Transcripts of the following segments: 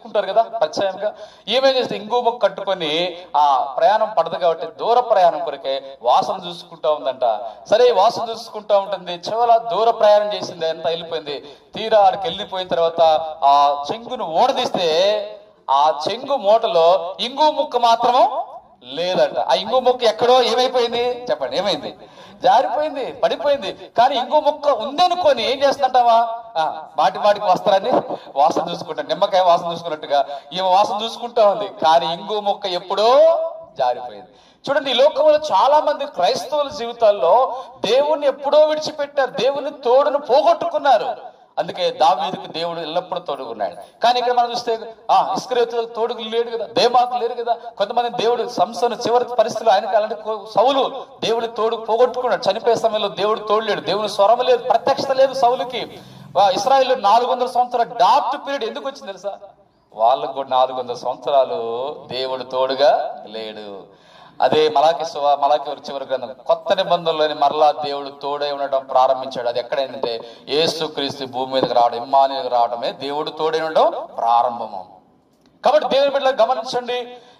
ఉంటారు కదా పరిచయంగా. ఏమేం చేస్తే ఇంకో మొక్క కట్టుకొని ఆ ప్రయాణం పడదు కాబట్టి దూర ప్రయాణం కొరకే వాసన చూసుకుంటా ఉందంట. సరే వాసన చూసుకుంటా ఉంటుంది, చివర దూర ప్రయాణం చేసింది, ఎంత వెళ్ళిపోయింది. తీరా ఆడికి వెళ్ళిపోయిన తర్వాత ఆ చెంగును ఓడదీస్తే ఆ చెంగు మూటలో ఇంగు ముక్క మాత్రము లేదంట. ఆ ఇంగు ముక్క ఎక్కడో ఏమైపోయింది చెప్పండి, ఏమైంది? జారిపోయింది, పడిపోయింది. కానీ ఇంకో ముక్క ఉందనుకొని ఏం చేస్తుంటావా, మాటికి వస్త్రాన్ని వాసన చూసుకుంటా, నిమ్మకాయ వాసన చూసుకున్నట్టుగా ఈమె వాసన చూసుకుంటా ఉంది. కానీ ఇంకో ముక్క ఎప్పుడో జారిపోయింది. చూడండి, ఈ లోకంలో చాలా మంది క్రైస్తవుల జీవితాల్లో దేవుణ్ణి ఎప్పుడో విడిచిపెట్టారు, దేవుని తోడును పోగొట్టుకున్నారు. అందుకే దావీదుకు దేవుడు ఎల్లప్పుడూ తోడుగున్నాడు. కానీ ఇక్కడ మనం చూస్తే ఇస్కరియోతులకు తోడుగు లేడు కదా, దేమాకు లేరు కదా. కొంతమంది దేవుడు సంసోను చివరి పరిస్థితులు ఆయనకి అలాంటి సౌలు దేవుడి తోడు పోగొట్టుకున్నాడు. చనిపోయే సమయంలో దేవుడు తోడు లేడు, దేవుని స్వరం లేదు, ప్రత్యక్షత లేదు సౌలుకి. ఇశ్రాయేలు 400 సంవత్సరాల డార్క్ పీరియడ్ ఎందుకు వచ్చింది తెలుసా? వాళ్ళకు కూడా 400 సంవత్సరాలు దేవుడు తోడుగా లేడు. అదే మలాకి చివరి గ్రంథం కొత్త నిబంధనలోని మరలా దేవుడు తోడై ఉండడం ప్రారంభించాడు. అది ఎక్కడైందంటే యేసుక్రీస్తు భూమి మీదకి రావడం, ఇమ్మానుయేలుగా రావడమే దేవుడు తోడై ఉండడం ప్రారంభము. కాబట్టి దేవుని బిడ్డలు గమనించండి,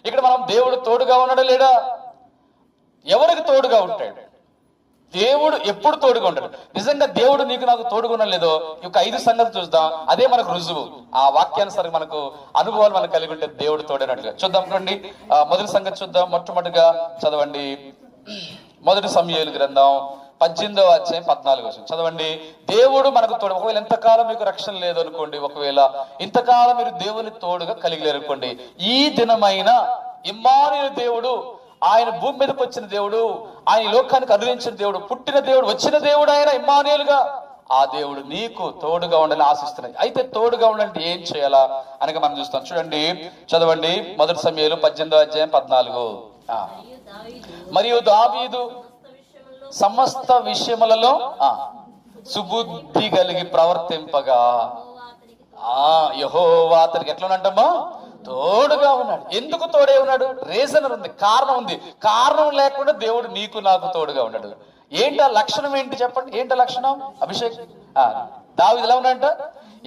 ఇక్కడ మనం దేవుడు తోడుగా ఉన్నాడా లేడా? ఎవరికి తోడుగా ఉంటాడు? దేవుడు ఎప్పుడు తోడుగా ఉంటాడు. నిజంగా దేవుడు నీకు నాకు తోడుగా లేదో ఈ 5 సంగతులు చూద్దాం. అదే మనకు రుజువు. ఆ వాక్యానుసారం మనకు అనుభవాలు మనకు కలిగి ఉంటే దేవుడు తోడైనట్టుగా చూద్దాం. రండి, మొదటి సంగతి చూద్దాం. మొట్టమొదటిగా చదవండి, మొదటి సమూయేలు గ్రంథం 18వ అధ్యాయం 14వ వచనం చదవండి. దేవుడు మనకు తోడు. ఒకవేళ ఎంతకాలం మీకు రక్షణ లేదు అనుకోండి, ఒకవేళ ఇంతకాలం మీరు దేవుని తోడుగా కలిగి లేరు అనుకోండి, ఈ దినమైన ఇమ్మానుయేలు దేవుడు, ఆయన భూమి మీదకి వచ్చిన దేవుడు, ఆయన లోకానికి అనుగ్రహించిన దేవుడు, పుట్టిన దేవుడు, వచ్చిన దేవుడు ఆయన ఇమ్మానుయేలుగా, ఆ దేవుడు నీకు తోడుగా ఉండాలని ఆశిస్తున్నాయి. అయితే తోడుగా ఉండాలంటే ఏం చేయాలా అనగా మనం చూస్తాం. చూడండి, చదవండి, మొదటి సమూయేలు 18వ అధ్యాయం 14. మరియు దావీదు సమస్త విషయములలో సుబుద్ధి కలిగి ప్రవర్తింపగా యెహోవా అతనికి ఎట్లా ఉన్నట్టమ్మా తోడుగా ఉన్నాడు. ఎందుకు తోడే ఉన్నాడు? రీజన్ ఉంది, కారణం ఉంది. కారణం లేకుండా దేవుడు నీకు నాకు తోడుగా ఉన్నాడు. ఏంటి ఆ లక్షణం? ఏంటి చెప్పండి, ఏంటి లక్షణం? అభిషేక్ దావీదు ఎలా ఉన్నాడంట?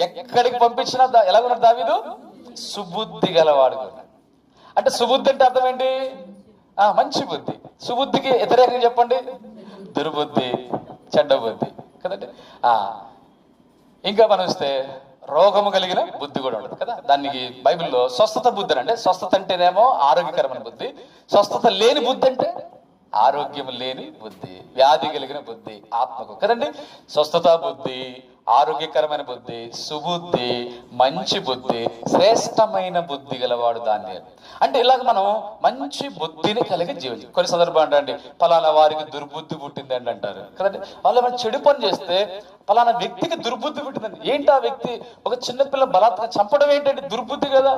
ఎక్కడికి పంపించినా ఎలా ఉన్నాడు దావీదు? సుబుద్ధి గలవాడుగా ఉన్నాడు. అంటే సుబుద్ధి అంటే అర్థం ఏంటి? మంచి బుద్ధి. సుబుద్ధికి వ్యతిరేకంగా చెప్పండి, దుర్బుద్ధి, చెడ్డ బుద్ధి కదండి. ఇంకా మనం వస్తే రోగము కలిగిన బుద్ధి కూడా ఉండదు కదా. దానికి బైబిల్లో స్వస్థత బుద్ధి అంటే, స్వస్థత అంటేనేమో ఆరోగ్యకరమైన బుద్ధి, స్వస్థత లేని బుద్ధి అంటే ఆరోగ్యం లేని బుద్ధి, వ్యాధి కలిగిన బుద్ధి ఆత్మకు కదండి. స్వస్థత బుద్ధి, ఆరోగ్యకరమైన బుద్ధి, సుబుద్ధి, మంచి బుద్ధి, శ్రేష్టమైన బుద్ధి గలవాడు దాన్ని. అంటే ఇలాగ మనం మంచి బుద్ధిని కలిగి జీవించాలి. కొన్ని సందర్భాలు అండి, ఫలానా వారికి దుర్బుద్ధి పుట్టిందండి అంటారు కదండి. వాళ్ళు మనం చెడు పని చేస్తే ఫలానా వ్యక్తికి దుర్బుద్ధి పుట్టిందండి. ఏంటి ఆ వ్యక్తి? ఒక చిన్నపిల్ల బలాత్కారం చంపడం ఏంటంటే దుర్బుద్ధి కదా.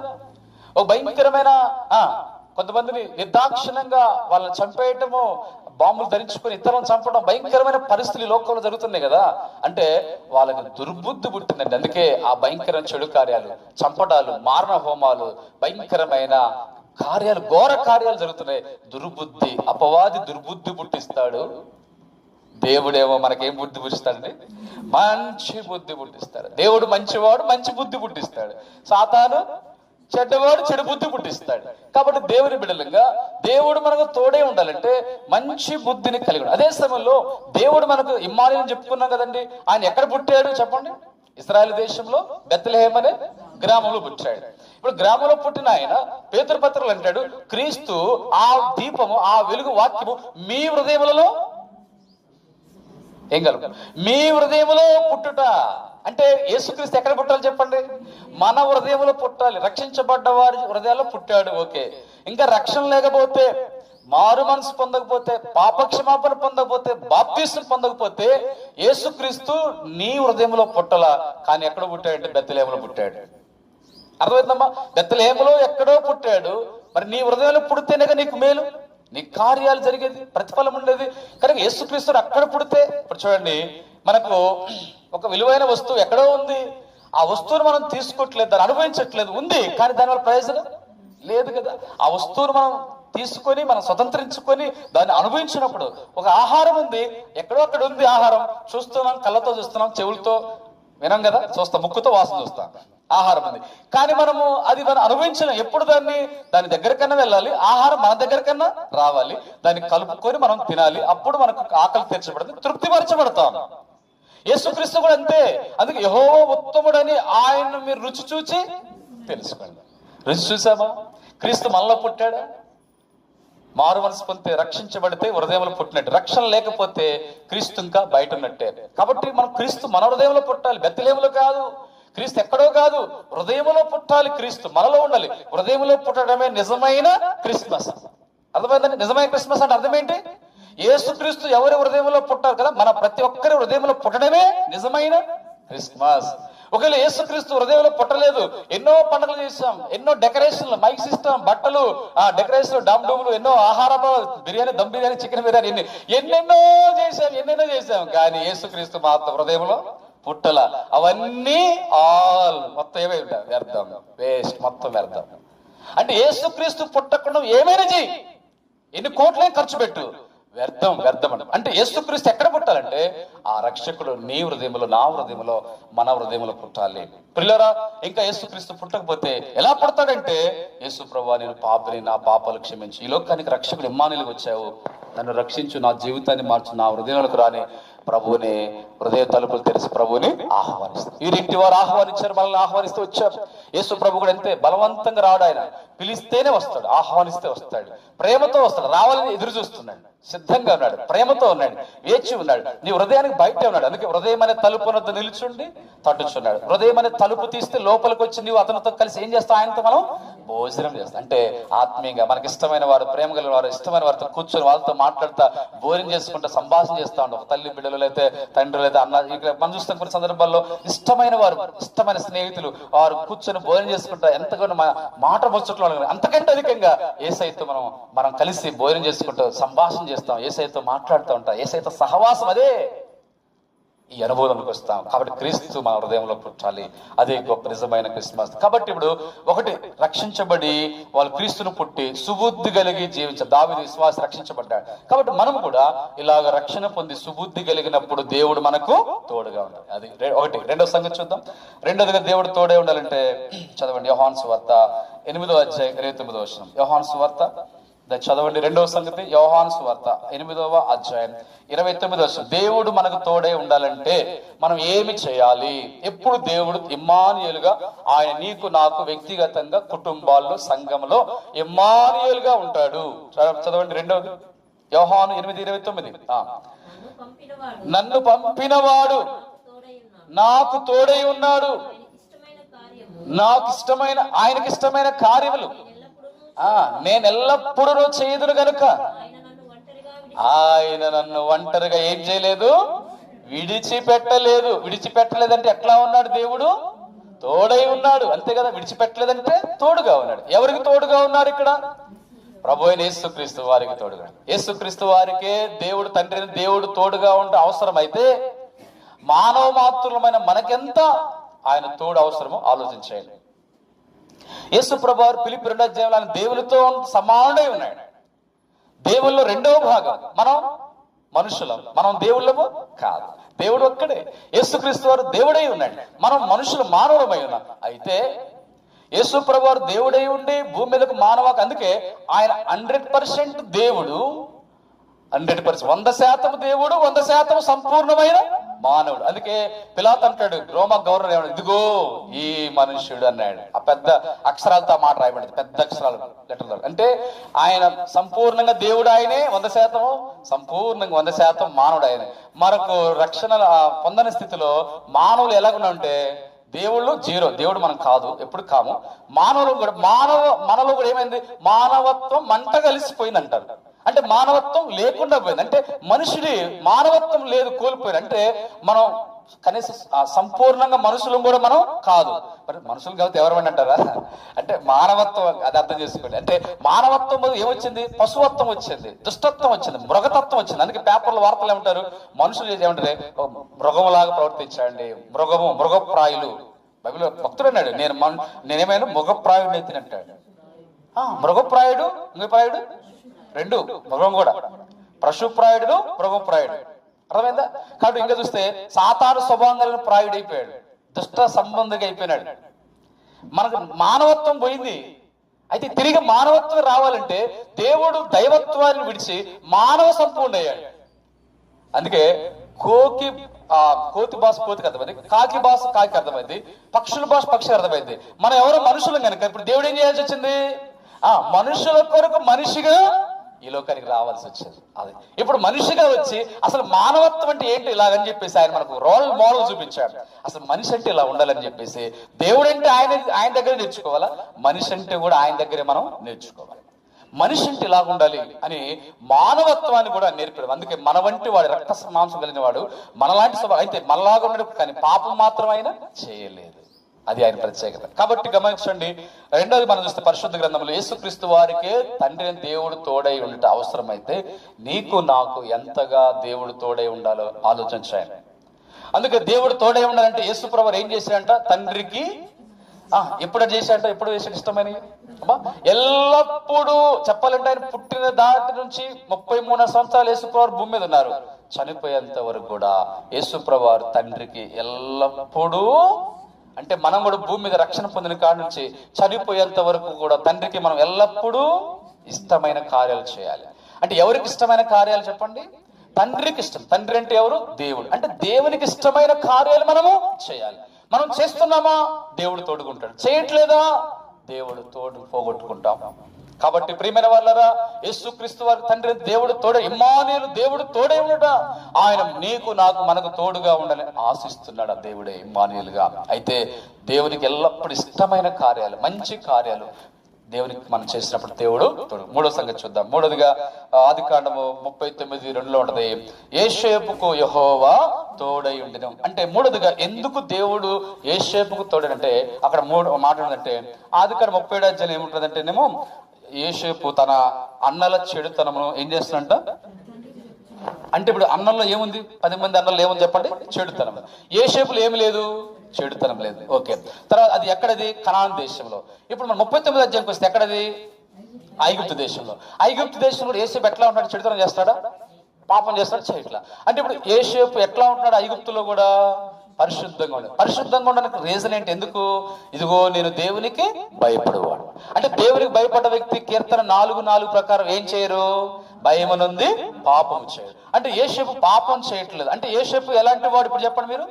ఒక భయంకరమైన కొంతమందిని నిర్దాక్షిణ్యంగా వాళ్ళని చంపేయటము, బాంబులు ధరించుకొని ఇతరులను చంపడం, భయంకరమైన పరిస్థితులు లోకంలో జరుగుతున్నాయి కదా. అంటే వాళ్ళకి దుర్బుద్ధి పుట్టిందండి. అందుకే ఆ భయంకరమైన చెడు కార్యాలు, చంపడాలు, మారణ హోమాలు, భయంకరమైన కార్యాలు, ఘోర కార్యాలు జరుగుతున్నాయి. దుర్బుద్ధి, అపవాది దుర్బుద్ధి పుట్టిస్తాడు. దేవుడేమో మనకేం బుద్ధి పుట్టిస్తాడండి? మంచి బుద్ధి పుట్టిస్తాడు. దేవుడు మంచివాడు, మంచి బుద్ధి పుట్టిస్తాడు. సాతాను చెడ్డవాడు, చెడు బుద్ధి పుట్టిస్తాడు. కాబట్టి దేవుని బిడ్డలుగా దేవుడు మనకు తోడే ఉండాలంటే మంచి బుద్ధిని కలిగి ఉండాలి. అదే సమయంలో దేవుడు మనకు ఇమ్మానుయేలు చెప్పుకున్నాం కదండి. ఆయన ఎక్కడ పుట్టాడు చెప్పండి? ఇశ్రాయేలు దేశంలో బెత్లెహేం అనే గ్రామంలో పుట్టాడు. ఇప్పుడు గ్రామంలో పుట్టిన ఆయన పేతురు పత్రికలో అంటాడు, క్రీస్తు ఆ దీపము, ఆ వెలుగు వాక్యము మీ హృదయములలో ఏం కలుగు, మీ హృదయములో పుట్టుట. అంటే యేసుక్రీస్తు ఎక్కడ పుట్టాలి చెప్పండి? మన హృదయంలో పుట్టాలి. రక్షించబడ్డ వారి హృదయాల్లో పుట్టాడు, ఓకే. ఇంకా రక్షణ లేకపోతే, మారు మనసు పొందకపోతే, పాపక్షమాపణ పొందకపోతే, బాప్తిస్మం పొందకపోతే యేసుక్రీస్తు నీ హృదయంలో పుట్టలా. కానీ ఎక్కడ పుట్టాడంటే బెత్లెహేములో పుట్టాడు. అర్థమవుతుందమ్మా? బెత్లెహేములో ఎక్కడో పుట్టాడు. మరి నీ హృదయంలో పుడితేనేగా నీకు మేలు, నీ కార్యాలు జరిగేది, ప్రతిఫలం ఉండేది. కనుక యేసుక్రీస్తుడు అక్కడ పుడితే, ఇప్పుడు చూడండి, మనకు ఒక విలువైన వస్తువు ఎక్కడో ఉంది, ఆ వస్తువును మనం తీసుకోవట్లేదు, దాన్ని అనుభవించట్లేదు, ఉంది కానీ దానివల్ల ప్రయోజనం లేదు కదా. ఆ వస్తువును మనం తీసుకొని, మనం స్వతంత్రించుకొని దాన్ని అనుభవించినప్పుడు, ఒక ఆహారం ఉంది, ఎక్కడో అక్కడ ఉంది ఆహారం, చూస్తున్నాం, కళ్ళతో చూస్తున్నాం, చెవులతో వినం కదా, చూస్తాం, ముక్కుతో వాసన చూస్తాం. ఆహారం ఉంది. కానీ మనము అది మనం అనుభవించలేం. ఎప్పుడు దాని దగ్గరకన్నా వెళ్ళాలి, ఆహారం మన దగ్గరకన్నా రావాలి, దాన్ని కలుపుకొని మనం తినాలి. అప్పుడు మనకు ఆకలి తీర్చబడుతుంది, తృప్తిపరచబడతాం. యేసుక్రీస్తు కూడా అంతే. అందుకే యెహోవా ఉత్తముడని ఆయన మీరు రుచి చూచి తెలుసుకోండి. రుచి చూసామా? క్రీస్తు మనలో పుట్టాడా? మారు మనసు పొందితే, రక్షించబడితే హృదయంలో పుట్టినట్టు. రక్షణ లేకపోతే క్రీస్తు ఇంకా బయట ఉన్నట్టే. కాబట్టి మనం క్రీస్తు మన హృదయంలో పుట్టాలి, బెత్లెహేములో కాదు. క్రీస్తు ఎక్కడో కాదు, హృదయంలో పుట్టాలి. క్రీస్తు మనలో ఉండాలి. హృదయంలో పుట్టడమే నిజమైన క్రిస్మస్. అర్థమైందండి? నిజమైన క్రిస్మస్ అంటే అర్థం ఏంటి? యేసుక్రీస్తు ఎవరి హృదయంలో పుట్టారు కదా, మన ప్రతి ఒక్కరి హృదయంలో పుట్టడమే నిజమైన క్రిస్మస్. ఒకవేళ యేసుక్రీస్తు హృదయంలో పుట్టలేదు, ఎన్నో పండుగలు చేసాం, ఎన్నో డెకరేషన్లు, మైక్ సిస్టమ్, బట్టలు, డెకరేషన్, డమ్డూములు, ఎన్నో ఆహారము, బిర్యానీ, దమ్ బిర్యానీ, చికెన్ బిర్యానీ, ఎన్నెన్నో చేసాం. కానీ యేసుక్రీస్తు మాత్రం హృదయంలో పుట్టల. అవన్నీ మొత్తం ఏమై వ్యర్థం, వేస్ట్, మొత్తం వ్యర్థం. అంటే యేసుక్రీస్తు పుట్టకుండా ఏమైనా చెయ్యి, ఎన్ని కోట్లే ఖర్చు పెట్టు, వ్యర్థం అంటే యేసుక్రీస్తు ఎక్కడ పుట్టాలంటే ఆ రక్షకుడు నీ హృదయంలో, నా హృదయంలో, మన హృదయంలో పుట్టాలి. ప్రియులారా, ఇంకా యేసుక్రీస్తు పుట్టకపోతే ఎలా పుడతాడంటే, యేసు ప్రభువా నేను పాపిని, నా పాపాలు క్షమించి, ఈ లోకానికి రక్షకుడు ఇమ్మానుయేలుగా వచ్చావు, నన్ను రక్షించు, నా జీవితాన్ని మార్చు, నా హృదయంలోకి రాని ప్రభువుని, హృదయ తలుపులు తెరిచి ప్రభువుని ఆహ్వానిస్తారు. వీరింటి వారు ఆహ్వానించారు, మనల్ని ఆహ్వానిస్తూ వచ్చారు. యేసు ప్రభు కూడా అంతే, బలవంతంగా రాడు. ఆయన పిలిస్తేనే వస్తాడు, ఆహ్వానిస్తే వస్తాడు, ప్రేమతో వస్తాడు. రావాలని ఎదురు చూస్తున్నాడు, సిద్ధంగా ఉన్నాడు, ప్రేమతో ఉన్నాడు, వేచి ఉన్నాడు. నీ హృదయానికి బయటే ఉన్నాడు. అందుకే హృదయం అనే తలుపు వద్ద నిలుచుండి తట్టుచున్నాడు. హృదయం అనే తలుపు తీస్తే లోపలికి వచ్చి నీవు అతనితో కలిసి ఏం చేస్తావు? ఆయనతో మనం భోజనం చేస్తాం. అంటే ఆత్మీయంగా మనకి ఇష్టమైన వారు, ప్రేమ కలిగిన వారు, ఇష్టమైన వారితో కూర్చొని వాళ్ళతో మాట్లాడుతా, భోజనం చేసుకుంటా, సంభాషణ చేస్తా ఉంటాం. ఒక తల్లి బిడ్డలు, అయితే తండ్రులు, అయితే అన్న, ఇక్కడ మనం చూస్తాం కొన్ని సందర్భాల్లో ఇష్టమైన వారు, ఇష్టమైన స్నేహితులు, వారు కూర్చొని భోజనం చేసుకుంటా ఎంతగానో మాట ముచ్చట్లు. అంతకంటే అధికంగా యేసయ్యతో మనం కలిసి భోజనం చేసుకుంటూ సంభాషణ చేస్తాం, యేసయ్యతో మాట్లాడుతూ ఉంటాం. యేసయ్యతో సహవాసం, అదే ఈ అనుభవంలోకి వస్తాం. కాబట్టి క్రీస్తు మన హృదయంలో పుట్టాలి, అదే గొప్ప నిజమైన క్రిస్మస్. కాబట్టి ఇప్పుడు ఒకటి, రక్షించబడి వాళ్ళు క్రీస్తును పుట్టి సుబుద్ధి కలిగి జీవించారు. దావీదు విశ్వాసి రక్షించబడ్డాడు. కాబట్టి మనం కూడా ఇలాగ రక్షణ పొంది సుబుద్ధి కలిగినప్పుడు దేవుడు మనకు తోడుగా ఉండాలి. అది ఒకటి. రెండో సంగతి చూద్దాం. రెండోదిగా దేవుడు తోడే ఉండాలంటే చదవండి, యోహాను సువార్త 8వ అధ్యాయం 29వ వచనం. యోహాను సువార్త చదవండి. రెండవ సంగతి యోహాను సువార్త 8వ అధ్యాయం 29వ వచనం. దేవుడు మనకు తోడే ఉండాలంటే మనం ఏమి చేయాలి? ఎప్పుడు దేవుడు ఇమ్మానుయేలుగా, ఆయన నీకు నాకు వ్యక్తిగతంగా, కుటుంబాల్లో, సంఘంలో ఇమ్మానుయేలుగా ఉంటాడు. చదవండి రెండవది, యోహాను 8:29. నన్ను పంపినవాడు నాకు తోడై ఉన్నాడు, నాకు ఇష్టమైన, ఆయనకి ఇష్టమైన కార్యములు నేను ఎల్లప్పుడూ చేయదును గనుక ఆయన నన్ను ఒంటరిగా ఏం చేయలేదు, విడిచిపెట్టలేదంటే ఎట్లా ఉన్నాడు? దేవుడు తోడై ఉన్నాడు, అంతే కదా. విడిచిపెట్టలేదంటే తోడుగా ఉన్నాడు. ఎవరికి తోడుగా ఉన్నారు ఇక్కడ? ప్రభు అయిన యేసుక్రీస్తు వారికి తోడుగా. యేసుక్రీస్తు వారికే దేవుడు తండ్రిని దేవుడు తోడుగా ఉంటే అవసరం అయితే మానవ మాతృలమైన మనకెంత ఆయన తోడు అవసరమో ఆలోచించేయండి. యేసు ప్రభు వారు ఫిలిప్పీ 2వ అధ్యాయంలో ఆయన దేవునితో సమానుడై ఉన్నాడు. దేవుల్లో రెండవ భాగం. మనం మనుషులం, మనం దేవుళ్ళము కాదు. దేవుడు ఒక్కడే. యేసుక్రీస్తు వారు దేవుడై ఉన్నాడు, మనం మనుషులు, మానవులమై ఉన్నాం. అయితే యేసు ప్రభు వారు దేవుడై ఉండి భూమి మీదకు మానవాకు, అందుకే ఆయన 100% దేవుడు, 100%, 100% దేవుడు, 100% సంపూర్ణమైన మానవుడు. అందుకే పిలాతు అంటాడు, రోమా గవర్నర్ ఏమన్నాడు, ఇదిగో ఈ మనుష్యుడు అన్నాడు. ఆ పెద్ద అక్షరాలతో మాట రాయబడింది, పెద్ద అక్షరాలు, లెటర్లు. అంటే ఆయన సంపూర్ణంగా దేవుడు ఆయనే, 100% సంపూర్ణంగా 100% మానవుడు ఆయనే. మనకు రక్షణ పొందని స్థితిలో మానవులు ఎలాగున్నా ఉంటే దేవుళ్ళు 0, దేవుడు మనం కాదు, ఎప్పుడు కాము. మానవులు కూడా మనలో కూడా ఏమైంది? మానవత్వం మంట కలిసిపోయింది అంటారు. అంటే మానవత్వం లేకుండా పోయింది. అంటే మనుషుడి మానవత్వం లేదు, కోల్పోయింది. అంటే మనం కనీసం సంపూర్ణంగా మనుషులు కూడా మనం కాదు. మరి మనుషులు కాబట్టి ఎవరు అంటారా? అంటే మానవత్వం, అది అర్థం చేసుకోండి. అంటే మానవత్వం ఏమొచ్చింది? పశువత్వం వచ్చింది, దుష్టత్వం వచ్చింది, మృగతత్వం వచ్చింది. అందుకే పేపర్ల వార్తలు ఏమంటారు? మనుషులు ఏమంటారు? మృగములాగా ప్రవర్తించండి, మృగప్రాయులు. బైబిల్లో భక్తుడు అన్నాడు, నేనేమైనా మృగప్రాయుడు ఎత్తినట్టాడు. మృగప్రాయుడు, మృగప్రాయుడు రెండు, మృగం కూడా. పశుప్రాయుడు, మృగప్రాయుడు. అర్థమైందా? కాబట్టి ఇంకా చూస్తే సాతాను స్వభావం కలిగిన ప్రాయుడు అయిపోయాడు, దుష్ట సంబంధిగా అయిపోయినాడు. మనకు మానవత్వం పోయింది. అయితే తిరిగి మానవత్వం రావాలంటే దేవుడు దైవత్వాన్ని విడిచి మానవ సంపూర్ణ అయ్యాడు. అందుకే కోతి భాష కోతికి అర్థమైంది, కాకి భాష కాకి అర్థమైంది, పక్షుల భాష పక్షికి అర్థమైంది. మనం ఎవరో మనుషులం కనుక ఇప్పుడు దేవుడు ఏం చేయాల్సి వచ్చింది? మనుషుల కొరకు మనిషిగా ఈ లోకానికి రావాల్సి వచ్చింది. అది ఇప్పుడు మనిషిగా వచ్చి అసలు మానవత్వం అంటే ఏంటి ఇలాగని చెప్పేసి ఆయన మనకు రోల్ మోడల్ చూపించాడు. అసలు మనిషి అంటే ఇలా ఉండాలని చెప్పేసి దేవుడు అంటే ఆయన దగ్గర నేర్చుకోవాలా, మనిషి అంటే కూడా ఆయన దగ్గరే మనం నేర్చుకోవాలి. మనిషి అంటే ఇలా ఉండాలి అని మానవత్వాన్ని కూడా నేర్పడం. అందుకే మన వంటి వాడు రక్త మాంసం కలిగిన వాడు మనలాంటి స్వభావం అయితే మనలాగా ఉన్నాడు, కానీ పాపం మాత్రం ఆయన చేయలేదు. అది ఆయన ప్రత్యేకత. కాబట్టి గమనించండి. రెండోది మనం చూస్తే పరిశుద్ధ గ్రంథంలో యేసుక్రీస్తు వారికే తండ్రి దేవుడు తోడై ఉండట అవసరమైతే నీకు నాకు ఎంతగా దేవుడు తోడై ఉండాలో ఆలోచించాను. అందుకే దేవుడు తోడై ఉండాలంటే యేసు ప్రభువు ఏం చేశాడంట? తండ్రికి ఎప్పుడు చేశాడంట? ఎప్పుడు చేశాడు? ఇష్టమని ఎల్లప్పుడూ చెప్పాలంటే ఆయన పుట్టిన దాటి నుంచి 33 సంవత్సరాలు యేసు ప్రభువు భూమి మీద ఉన్నారు. చనిపోయేంత వరకు కూడా యేసు ప్రభువు తండ్రికి ఎల్లప్పుడూ, అంటే మనం కూడా భూమి మీద రక్షణ పొందిన కాడి నుంచి చనిపోయేంత వరకు కూడా తండ్రికి మనం ఎల్లప్పుడూ ఇష్టమైన కార్యాలు చేయాలి. అంటే ఎవరికి ఇష్టమైన కార్యాలు చెప్పండి? తండ్రికి ఇష్టం. తండ్రి అంటే ఎవరు? దేవుడు. అంటే దేవునికి ఇష్టమైన కార్యాలు మనము చేయాలి. మనం చేస్తున్నామా? దేవుడు తోడుకుంటాడు. చేయట్లేదా? దేవుడు తోడు పోగొట్టుకుంటాం. కాబట్టి ప్రియమైన వాళ్ళరా, యేసుక్రీస్తు వారి తండ్రి దేవుడు తోడే, ఇమ్మానుయేలు దేవుడు తోడే ఉండట. ఆయన నీకు నాకు మనకు తోడుగా ఉండాలని ఆశిస్తున్నాడు. ఆ దేవుడే ఇమ్మానుయేలుగా. అయితే దేవునికి ఎల్లప్పుడూ ఇష్టమైన కార్యాలు, మంచి కార్యాలు దేవునికి మనం చేసినప్పుడు దేవుడు తోడు. మూడో సంగతి చూద్దాం. మూడోదిగా ఆదికాండము 39:2 ఉంటది, యోసేపుకు యెహోవా తోడై ఉండెను. అంటే మూడోదిగా ఎందుకు దేవుడు యోసేపుకు తోడనంటే అక్కడ మూడు మాట ఉందంటే ఆదికాండం 37 ఏముంటుందంటేనేమో యోసేపు తన అన్నల చెడుతనమును ఏం చేస్తున్నంట అంటే ఇప్పుడు అన్నంలో ఏముంది? 10 మంది అన్నల్లో ఏముంది చెప్పండి? చెడుతనం. యోసేపులో ఏమి లేదు? చెడుతనం లేదు. ఓకే. తర్వాత అది ఎక్కడది? కనాన్ దేశంలో. ఇప్పుడు మనం 39 అధ్యాయంకి వస్తే ఎక్కడది? ఐగుప్తు దేశంలో. ఐగుప్తు దేశంలో యోసేపు ఎట్లా ఉంటాడు? చెడుతనం చేస్తాడా? పాపం చేస్తాడు? చేయట్లా. అంటే ఇప్పుడు యోసేపు ఎట్లా ఉంటున్నాడు? ఐగుప్తులో కూడా పరిశుద్ధంగా ఉండదు. పరిశుద్ధంగా ఉండడానికి రీజన్ ఏంటి? ఎందుకు? ఇదిగో నేను దేవునికి భయపడేవాడు. అంటే దేవునికి భయపడ్డ వ్యక్తి కీర్తన 4:4 ప్రకారం ఏం చేయరు? భయమునుంది పాపం చేయరు. అంటే యోసేపు పాపం చేయట్లేదు. అంటే యోసేపు ఎలాంటి వాడు? ఇప్పుడు చెప్పండి మీరు.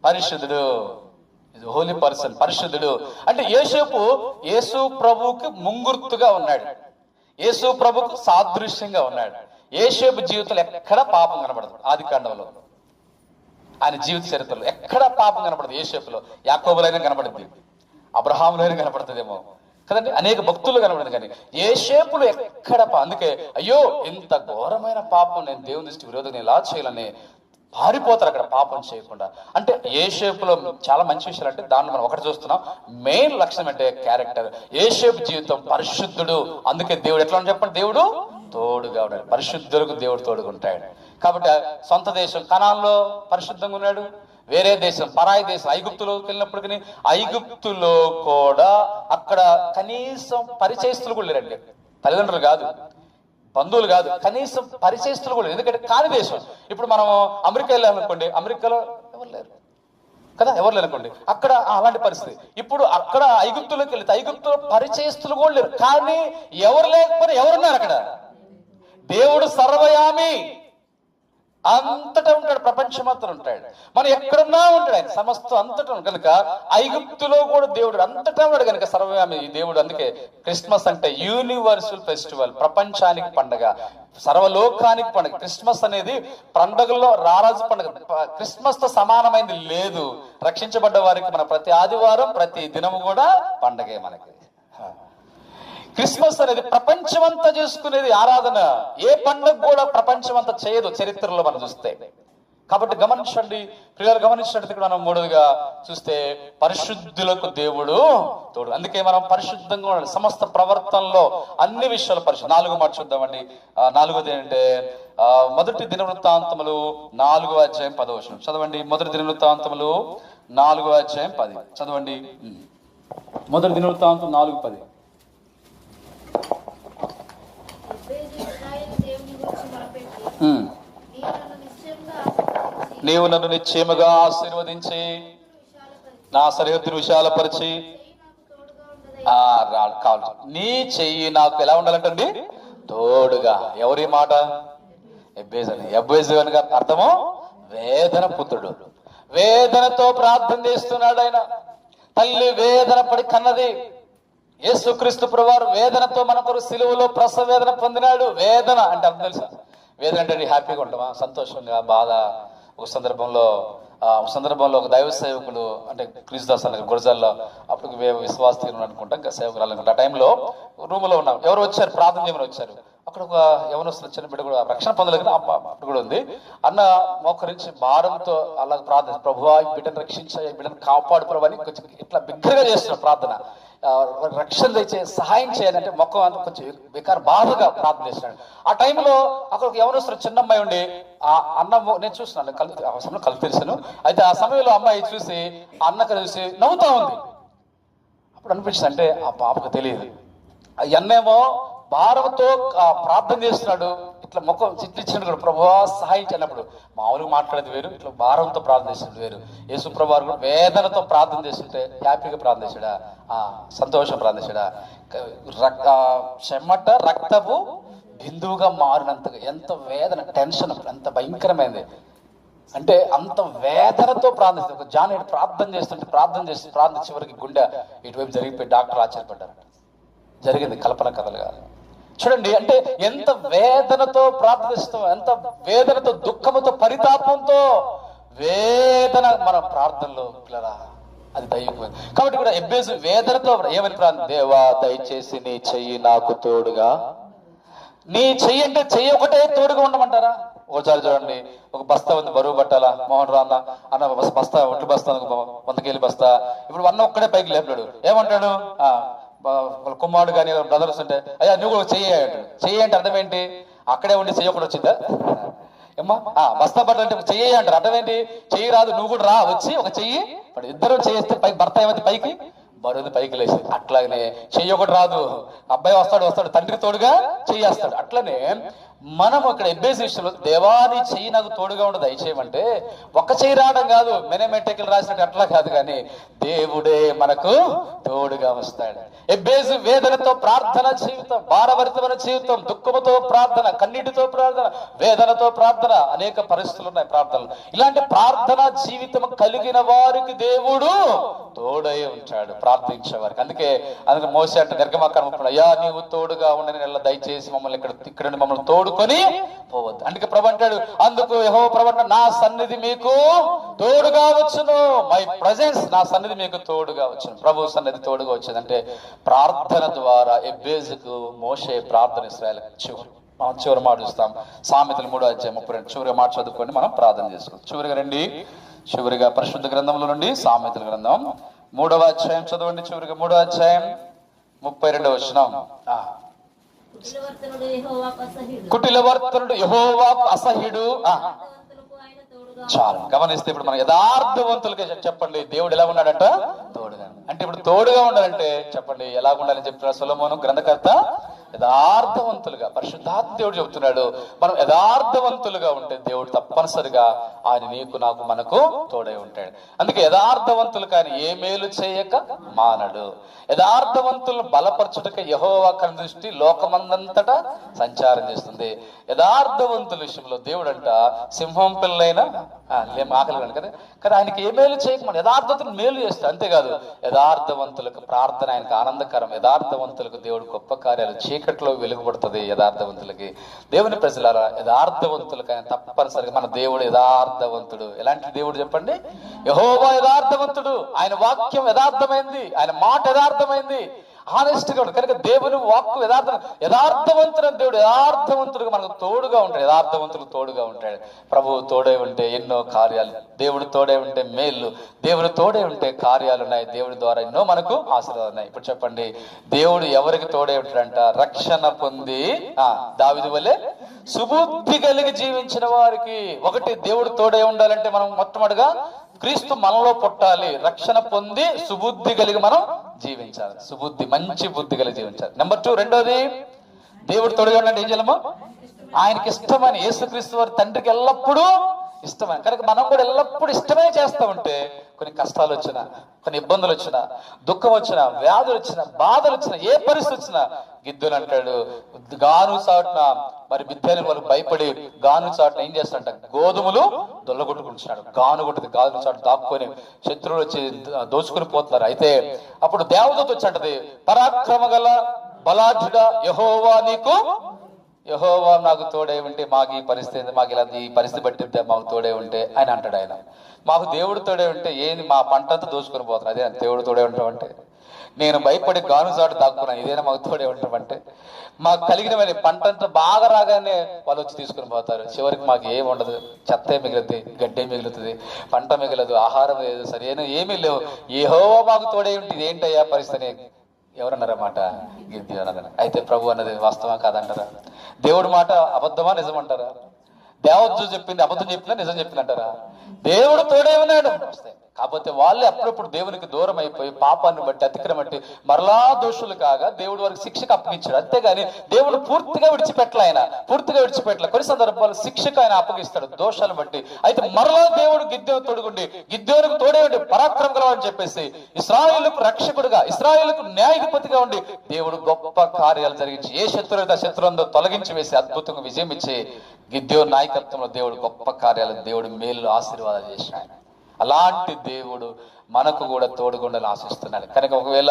పరిశుద్ధుడు. ఇది హోలీ పర్సన్, పరిశుద్ధుడు. అంటే యోసేపు యేసు ప్రభువుకి ముంగుర్తుగా ఉన్నాడు, యేసు ప్రభుకు సాదృశ్యంగా ఉన్నాడు. యోసేపు జీవితంలో ఎక్కడ పాపం కనబడదు. ఆదికాండంలో ఆయన జీవిత చరిత్రలో ఎక్కడ పాపం కనపడదు. యోసేపులో యాకోబులైనా కనపడుద్ది, అబ్రహాములైనా కనపడుతుందేమో కదండి, అనేక భక్తులు కనపడదు. కానీ యోసేపులో ఎక్కడ అందుకే అయ్యో ఇంత ఘోరమైన పాపం నేను దేవుని దృష్టి విరోధంగా ఇలా చేయాలని పారిపోతారు అక్కడ పాపం చేయకుండా. అంటే యోసేపులో చాలా మంచి విషయాలు. అంటే దాన్ని మనం ఒకటి చూస్తున్నాం. మెయిన్ లక్షణం అంటే క్యారెక్టర్. యోసేపు జీవితం పరిశుద్ధుడు. అందుకే దేవుడు ఎట్లా చెప్పండి? దేవుడు తోడుగా ఉన్నాడు. పరిశుద్ధులకు దేవుడు తోడుగా ఉంటాడు. కాబట్టి సొంత దేశం కనాన్లో పరిశుద్ధంగా ఉన్నాడు. వేరే దేశం పరాయి దేశం ఐగుప్తులోకి వెళ్ళినప్పటికీ ఐగుప్తులో కూడా అక్కడ కనీసం పరిచయస్తులు కూడా లేరండి. తల్లిదండ్రులు కాదు, బంధువులు కాదు, కనీసం పరిచయస్తులు కూడా. ఎందుకంటే కాని దేశం. ఇప్పుడు మనం అమెరికా వెళ్ళామనుకోండి, అమెరికాలో ఎవరు లేరు కదా, ఎవరు లేరనుకోండి. అక్కడ అలాంటి పరిస్థితి. ఇప్పుడు అక్కడ ఐగుప్తులోకి వెళ్తే ఐగుప్తులో పరిచయస్తులు కూడా లేరు. కానీ ఎవరు లేకపోతే ఎవరున్నారు అక్కడ? దేవుడు సర్వయామి, అంతటా ఉంటాడు, ప్రపంచమంతా ఉంటాడు. మనం ఎక్కడున్నా ఉంటాడు ఆయన, సమస్తం అంతటా కనుక ఐగుప్తులో కూడా దేవుడు అంతటా ఉన్నాడు కనుక సర్వయామి దేవుడు. అందుకే క్రిస్మస్ అంటే యూనివర్సల్ ఫెస్టివల్, ప్రపంచానికి పండగ, సర్వలోకానికి పండుగ. క్రిస్మస్ అనేది పండుగల్లో రారాజు పండుగ. క్రిస్మస్ తో సమానమైంది లేదు. రక్షించబడ్డ వారికి మన ప్రతి ఆదివారం ప్రతి దినము కూడా పండగే మనకి. క్రిస్మస్ అనేది ప్రపంచమంతా చేసుకునేది ఆరాధన. ఏ పండుగ కూడా ప్రపంచమంతా చేయదు చరిత్రలో మనం చూస్తే. కాబట్టి గమనించండి ప్రియులు, గమనించినట్టు ఇక్కడ మనం మూడోదిగా చూస్తే పరిశుద్ధులకు దేవుడు తోడు. అందుకే మనం పరిశుద్ధంగా ఉండాలి సమస్త ప్రవర్తనలో, అన్ని విషయాలు పరిశుద్ధం. 4వ మాట చూద్దామండి. 4వది ఏంటంటే మొదటి దినవృత్తాంతములు 4వ అధ్యాయం 10వ వచనం చదవండి. మొదటి దినవృత్తాంతములు 4వ అధ్యాయం 10 చదవండి. మొదటి దినవృత్తాంతం 4:10. నీవు నన్ను నిశ్చయముగా ఆశీర్వదించి నా సరిహద్దును విశాలపరిచి కావాలి. నీ చెయ్యి నాకు ఎలా ఉండాలంటండి? తోడుగా. ఎవరి మాట? ఎబ్బేజు అని. ఎబ్బేజు అని అర్థము వేదన పుత్రుడు. వేదనతో ప్రార్థన చేస్తున్నాడు ఆయన. తల్లి వేదన పడి కన్నది. యేసుక్రీస్తు ప్రభువారు వేదనతో మన కొరకు సిలువలో ప్రసవ వేదన పొందినాడు. వేదన అంటే అర్థం తెలుసా? వేదన అంటే హ్యాపీగా ఉంటామా, సంతోషంగా, బాధ. ఒక సందర్భంలో ఒక దైవ సేవకుడు అంటే క్రీస్తుదాస్ అన్న గురజాల్లో, అప్పుడు విశ్వాస అనుకుంటా, ఇంకా సేవకురాలు అనుకుంటా. ఆ టైంలో రూమ్లో ఉన్నాం. ఎవరు వచ్చారు, ప్రార్థన చేయమని వచ్చారు. అక్కడ ఒక యవనస్తులు చిన్న బిడ్డ కూడా రక్షణ పొందలేదు అప్పుడు కూడా ఉంది. అన్న మోకరించి భారంతో అలా ప్రార్థన, ప్రభువా ఈ బిడ్డను రక్షించా, ఈ బిడ్డను కాపాడు ప్రభు అని కొంచెం ఇట్లా బిగ్గరగా చేస్తున్నాడు ప్రార్థన. రక్షణ తెచ్చే సహాయం చేయాలంటే మొక్క అంతా కొంచెం బాధగా ప్రార్థన చేస్తున్నాడు. ఆ టైంలో అక్కడ ఒక యవనస్తులు చిన్న అమ్మాయి ఉండి ఆ అన్న, నేను చూస్తున్నాను కళ్ళు తెరిచాను. అయితే ఆ సమయంలో అమ్మాయి చూసి అన్నకు చూసి నవ్వుతా ఉంది. అప్పుడు అనిపించింది, అంటే ఆ పాపకు తెలియదు. అన్నేమో భారంతో ప్రార్థన చేస్తున్నాడు. ఇట్లా ముఖం చిట్లిచ్చినట్టు కూడా ప్రభువా సహాయం చేయనప్పుడు మామూలుగా మాట్లాడేది వేరు, ఇట్లా భారంతో ప్రార్థన చేసినట్టు వేరు. యేసు ప్రభువారు కూడా వేదనతో ప్రార్థన చేస్తుంటే హ్యాపీగా ప్రార్థన చేశాడా, సంతోషం ప్రార్థన చేశాడా? చెమట రక్తపు బిందువుగా మారినంతగా ఎంత వేదన, టెన్షన్ ఎంత భయంకరమైంది అంటే అంత వేదనతో ప్రార్థిస్తుంది. ఒక జానేడు ప్రార్థన చేస్తుంటే ప్రార్థన చివరికి గుండె ఇటువైపు జరిగిపోయి డాక్టర్ ఆశ్చర్యపడ్డారు. జరిగింది, కల్పన కథలుగా. చూడండి, అంటే ఎంత వేదనతో ప్రార్థిస్తాం, ఎంత వేదనతో, దుఃఖముతో, పరితాపంతో వేదన మన ప్రార్థనలో పిల్లరా, అది దైవికమైనది. కాబట్టి కూడా ఎబ్బేజు వేదనతో ఏమని ప్రార్థన? దేవా దయచేసి నీ చెయ్యి నాకు తోడుగా. నీ చెయ్యి అంటే చెయ్యి ఒకటే తోడుగా ఉండమంటారా? ఒకసారి చూడండి, ఒక బస్తా ఉంది, బరువు పట్టాలా, మోహన్ రా అన్న బస్తా, ఒంటి బస్తా, 100 కేజీ బస్తా. ఇప్పుడు అన్న ఒక్కడే పైకి లేపినాడు. ఏమంటాడు? వాళ్ళ కుమ్మాడు కానీ బ్రదర్స్ ఉంటే, అయ్యా నువ్వు కూడా చెయ్యి అంటాడు. చెయ్యి అంటే అర్థం ఏంటి? అక్కడే ఉండి చెయ్యకుండా వచ్చిందా ఏమ్మా? బస్తా పట్టు అంటే చెయ్యి అంటారు. అర్థం ఏంటి? చెయ్యి రాదు, నువ్వు కూడా రా, వచ్చి ఒక చెయ్యి. ఇద్దరు చేస్తే పైకి, భర్త ఏమైతే పైకి, బరువు పైకి లేచి. అట్లాగనే చెయ్యి ఒకటి రాదు, అబ్బాయి వస్తాడు తండ్రి తోడుగా చెయ్యేస్తాడు. అట్లనే మనం ఇక్కడ ఎబ్బేసి విషయంలో దేవాని చెయ్యి నాకు తోడుగా ఉండదు దయచేయమంటే ఒక్క చెయ్యి రావడం కాదు, మెనమెట్టెకిలు రాసినట్టు అట్లా కాదు, కానీ దేవుడే మనకు తోడుగా వస్తాడు. ఎబ్బేసి వేదనతో ప్రార్థన జీవితం, భారభరితమైన జీవితం, దుఃఖముతో ప్రార్థన, కన్నీటితో ప్రార్థన, వేదనతో ప్రార్థన, అనేక పరిస్థితులు ఉన్నాయి ప్రార్థనలు. ఇలాంటి ప్రార్థన జీవితం కలిగిన వారికి దేవుడు తోడై ఉంటాడు, ప్రార్థించే వారికి. అందుకే మోసే అంటే నిర్గమకాండం, అయ్యా నీవు తోడుగా ఉండని నెల దయచేసి మమ్మల్ని ఇక్కడ మమ్మల్ని తోడుకొని పోవద్దు. అందుకే ప్రభు అంటాడు, అందుకు యెహోవా ప్రభు అంటాడు, నా సన్నిధి మీకు తోడుగా వచ్చును, మై ప్రెజెన్స్, నా సన్నిధి మీకు తోడుగా వచ్చును. ప్రభు సన్నిధి తోడుగా వచ్చేది అంటే ప్రార్థన ద్వారా ఎబ్బేజుకు మోషే ప్రార్థన ఇశ్రాయేలు చివరి మాట చూస్తాం. సామెతలు 3:32 చివరి మాట చదువుకొని మనం ప్రార్థన చేసుకోవచ్చు. చివరిగా పరిశుద్ధ గ్రంథంలో నుండి సామెతల గ్రంథం 3వ అధ్యాయం చదవండి. చివరిగా 3వ అధ్యాయం 32వ వచనం. కుటిలవర్తనుడు యెహోవాకు అసహ్యుడు. చాలు గమనిస్తే, ఇప్పుడు మనం యథార్థవంతులుగా చెప్పండి, దేవుడు ఎలా ఉన్నాడంట? తోడుగా. అంటే ఇప్పుడు తోడుగా ఉండాలంటే చెప్పండి ఎలా ఉండాలని చెప్తున్నాడు సొలొమోను గ్రంథకర్త? యథార్థవంతులుగా. పరిశుద్ధాత్మ దేవుడు చెబుతున్నాడు, మనం యథార్థవంతులుగా ఉంటే దేవుడు తప్పనిసరిగా ఆయన నీకు నాకు మనకు తోడై ఉంటాడు. అందుకే యథార్థవంతులు కానీ ఏ మేలు చేయక మానడు. యథార్థవంతులను బలపరచుటక యెహోవా కను దృష్టి లోకమందంతటా సంచారం చేస్తుంది. యథార్థవంతుల విషయంలో దేవుడు అంట సింహం పిల్లైనా ఆకలి కదా, కానీ ఆయనకి ఏ మేలు చేయక మన యథార్థవంతులు మేలు చేస్తాడు. అంతేకాదు యథార్థవంతులకు ప్రార్థన ఆయనకు ఆనందకరం. యథార్థవంతులకు దేవుడు గొప్ప కార్యాలు, చీకట్లో వెలుగుపడుతుంది యథార్థవంతులకి. దేవుని ప్రజలారా, యథార్థవంతులకు ఆయన తప్పనిసరిగా, మన దేవుడు యథార్థవంతుడు. ఎలాంటి దేవుడు చెప్పండి? యెహోవా యథార్థవంతుడు, ఆయన వాక్యం యథార్థమైంది, ఆయన మాట యథార్థమైంది, హానెస్ట్ గా. కనుక దేవుని వాక్కు యథార్థవంతుడు దేవుడు యథార్థవంతుడుగా మనకు తోడుగా ఉంటాడు. యథార్థవంతులకు తోడుగా ఉంటాడు. ప్రభువు తోడే ఉంటే ఎన్నో కార్యాలు, దేవుడు తోడే ఉంటే మేలు, దేవుడు తోడే ఉంటే కార్యాలు ఉన్నాయి, దేవుడి ద్వారా ఎన్నో మనకు ఆశీర్వాదాలు ఉన్నాయి. ఇప్పుడు చెప్పండి, దేవుడు ఎవరికి తోడే ఉంటాడంట? రక్షణ పొంది దావీదు వలె సుబుద్ధి కలిగి జీవించిన వారికి. ఒకటి, దేవుడు తోడే ఉండాలంటే మనం మొట్టమొదటిగా క్రీస్తు మనలో పుట్టాలి, రక్షణ పొంది సుబుద్ధి కలిగి మనం జీవించాలి. సుబుద్ధి, మంచి బుద్ధి కలిగి జీవించాలి. నెంబర్ 2, రెండోది, దేవుడు తోడుగా ఉండాలంటే ఏం చేయాలమ్మా? ఆయనకి ఇష్టమని యేసుక్రీస్తు వారి తండ్రికి ఎల్లప్పుడూ ఇష్టమైన కనుక మనం కూడా ఎల్లప్పుడూ ఇష్టమే చేస్తూ ఉంటే కొన్ని కష్టాలు వచ్చినా, కొన్ని ఇబ్బందులు వచ్చినా, దుఃఖం వచ్చినా, వ్యాధులు వచ్చినా, బాధలు వచ్చినా, ఏ పరిస్థితి వచ్చినా గిద్దెని అంటాడు గాను చాటున మరి మిద్యాని వాళ్ళు భయపడి గాను చాటున ఏం చేస్తాడంట గోధుమలు దొల్లగొట్టుకుంటున్నాడు. గాను కొట్టది గాను చాటు దాక్కుని శత్రువులు వచ్చి దోచుకుని పోతున్నారు. అయితే అప్పుడు దేవదూత వచ్చి అంటది పరాక్రమ గల బలాఢ్యుడా యెహోవా నాకు తోడే ఉంటే మాకు ఈ పరిస్థితి, మాకు ఇలా ఈ పరిస్థితి పట్టిద్దా, మాకు తోడే ఉంటే ఆయన అంటాడు. ఆయన మాకు దేవుడు తోడే ఉంటే ఏంది మా పంట అంతా దోచుకొని పోతున్నా, అదే దేవుడు తోడే ఉంటామంటే. నేను భయపడి గాను చాటు దాక్కున్నాను, ఇదేనా మాకు తోడే ఉంటామంటే. మాకు కలిగిన పంట అంతా బాగా రాగానే వాళ్ళు వచ్చి తీసుకుని పోతారు. చివరికి మాకు ఏమి ఉండదు, చెత్తే మిగులుతుంది, గడ్డే మిగులుతుంది, పంట మిగలదు, ఆహారం లేదు, సరైన ఏమీ లేవు. యెహోవా మాకు తోడే ఉంటే ఇదేంటయ్యా పరిస్థితి ఎవరన్నారన్నమాట గిద్యోను. అయితే ప్రభు అన్నది వాస్తవం కాదంటారా? దేవుడి మాట అబద్ధమా నిజమంటారా? దేవదూత చెప్పింది అబద్ధం చెప్పిందా నిజం చెప్పిందంటారా? దేవుడు తోడే ఉన్నాడు. కాకపోతే వాళ్ళే అప్పుడప్పుడు దేవునికి దూరం అయిపోయి పాపాన్ని బట్టి అతిక్రమట్టి మరలా దోషులు కాగా దేవుడు వారికి శిక్షకు అప్పగించాడు. అంతేగాని దేవుడు పూర్తిగా విడిచిపెట్టలే. ఆయన పూర్తిగా విడిచిపెట్టలే. కొన్ని సందర్భాలు శిక్షకు ఆయన అప్పగిస్తాడు దోషాలను బట్టి. అయితే మరలా దేవుడు గిద్యోను తోడుగుండి గిద్యోనుకు తోడే ఉండి పరాక్రమం గలవాడని చెప్పేసి ఇశ్రాయేలుకు రక్షకుడుగా, ఇశ్రాయేలుకు న్యాయాధిపతిగా ఉండి దేవుడు గొప్ప కార్యాలు జరిగించి ఏ శత్రువులైతే ఆ శత్రువులందో తొలగించి వేసి అద్భుతంగా విజయం ఇచ్చి గిద్యోను నాయకత్వంలో దేవుడు గొప్ప కార్యాలు, దేవుడు మేలు ఆశీర్వాదాలు చేశాడు. అలాంటి దేవుడు మనకు కూడా తోడుగుండాలని ఆశిస్తున్నాడు. కనుక ఒకవేళ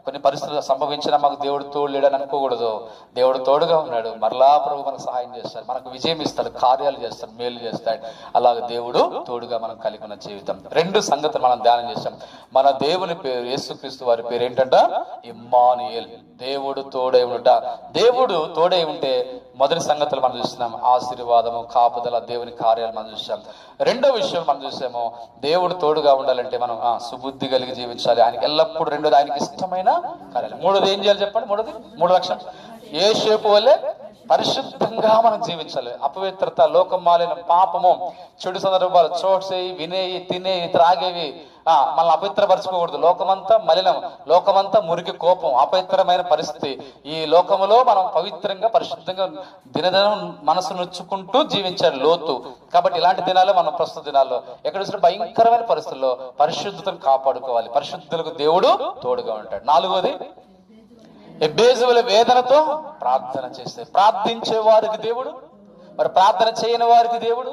కొన్ని పరిస్థితులు సంభవించినా మాకు దేవుడు తోడు లేడని అనుకోకూడదు. దేవుడు తోడుగా ఉన్నాడు. మరలా ప్రభు మనకు సహాయం చేస్తాడు, మనకు విజయం ఇస్తాడు, కార్యాలు చేస్తాడు, మేలు చేస్తాడు. అలాగే దేవుడు తోడుగా మనం కలిగి ఉన్న జీవితం. రెండు సంగతులు మనం ధ్యానం చేస్తాం. మన దేవుని పేరు యేసుక్రీస్తు వారి పేరు ఏంటంట ఇమ్మానుయేల్, దేవుడు తోడై ఉంట. దేవుడు తోడై ఉంటే మొదటి సంగతులు మనం చూస్తున్నాం ఆశీర్వాదము, కాపుదల, దేవుని కార్యాలు మనం చూసాం. రెండో విషయం మనం చూసాము దేవుడు తోడుగా ఉండాలంటే మనం సుబుద్ధి కలిగి జీవించాలి. ఆయనకి ఎల్లప్పుడు రెండోది ఆయనకి ఇష్టమైన కార్యాలు. మూడోది ఏం చేయాలి చెప్పండి? మూడు లక్షణం ఏ షేపు వల్లే పరిశుద్ధంగా మనం జీవించాలి. అపవిత్రత, లోకం మాలిన పాపము, చెడు సందర్భాలు, చోట్సేయి, వినేయి, తినేయి, త్రాగేవి మనల్ని అపవిత్రపరచుకోకూడదు. లోకమంతా మలినం, లోకమంతా మురికి, కోపం, అపవిత్రమైన పరిస్థితి. ఈ లోకములో మనం పవిత్రంగా పరిశుద్ధంగా దినదినం మనసు నొచ్చుకుంటూ జీవించాలి లోతు. కాబట్టి ఇలాంటి దినాలు మనం ప్రస్తుత దినాల్లో ఎక్కడ చూసినా భయంకరమైన పరిస్థితుల్లో పరిశుద్ధతను కాపాడుకోవాలి. పరిశుద్ధులకు దేవుడు తోడుగా ఉంటాడు. నాలుగోది ఎబ్బేజుల వేదనతో ప్రార్థన చేస్తే ప్రార్థించే వారికి దేవుడు, మరి ప్రార్థన చేయని వారికి దేవుడు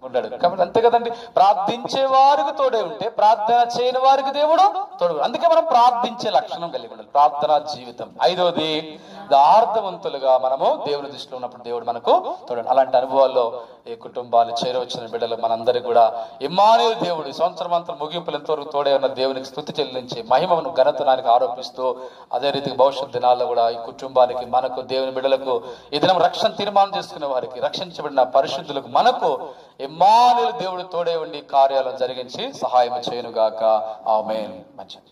ఉన్నాడు. కాబట్టి అంతే కదండి, ప్రార్థించే వారికి తోడే ఉంటే ప్రార్థన చేయని వారికి దేవుడు తోడు. అందుకే మనం ప్రార్థించే లక్షణం కలిగి ఉండాలి, ప్రార్థనా జీవితం. ఐదవది యథార్థవంతులుగా మనము దేవుని దృష్టిలో ఉన్నప్పుడు దేవుడు మనకు తోడు. అలాంటి అనుభవాల్లో ఈ కుటుంబాలు చేరవచ్చిన బిడ్డలు మనందరికీ కూడా ఇమ్మానుయేలు దేవుడు సంవత్సరం అంతా ముగింపులు ఎంతవరకు తోడే ఉన్న దేవునికి స్తుతి చెల్లించి మహిమను ఘనతనానికి ఆరోపిస్తూ అదే రీతికి భవిష్యత్ దినాల్లో కూడా ఈ కుటుంబానికి, మనకు, దేవుని బిడ్డలకు ఈ దినం రక్షణ తీర్మానం చేసుకునే వారికి, రక్షించబడిన పరిశుద్ధులకు మనకు ఇమ్మానుయేలు దేవుడు తోడే ఉండి కార్యాలను జరిగించి సహాయం చేయనుగాక. ఆమేన్. మంచిది.